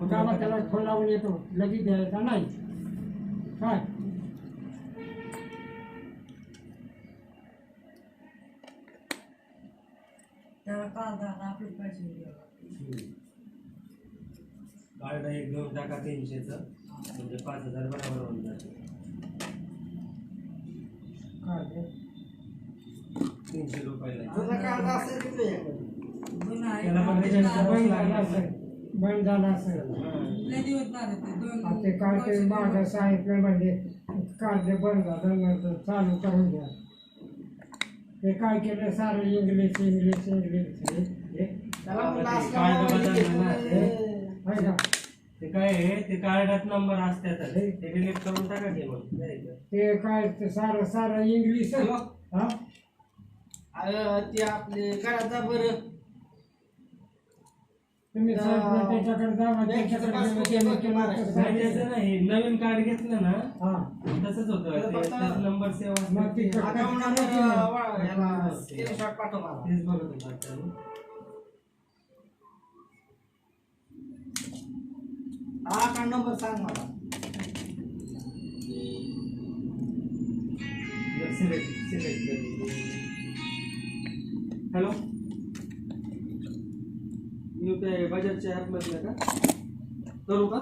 गावात त्याला फोन लावून येतो लगेच द्यायचा नाही काय त्याला आपले पैसे कार्ड एक घेऊन टाका 300चं म्हणजे 5000 बरोबर होऊन जाते. 300 रुपयाला बंद झाला असेल ते कार्ड मागं सांगितलं म्हणजे कार्ड बंद झालं नंतर चालू करून द्या. ते काय केलं सारं इंग्लिश ते काय आहे ते कार्डात नंबर असतात ते डिलीट करून टाका की मग ते काय ते सारं इंग्लिश हा ते आपले घराचा बरं तुम्ही त्याच्याकडे जावा त्याच्याकडे नाही नवीन कार्ड घेतलं ना हा तसंच होतं नंबर सेव्ह मग ते स्क्रीनशॉट पाठव मला. तेच बघत होता. हा अकाउंट नंबर सांग मला. हॅलो UPI बजाजच्या ॲपमधलं का करू का?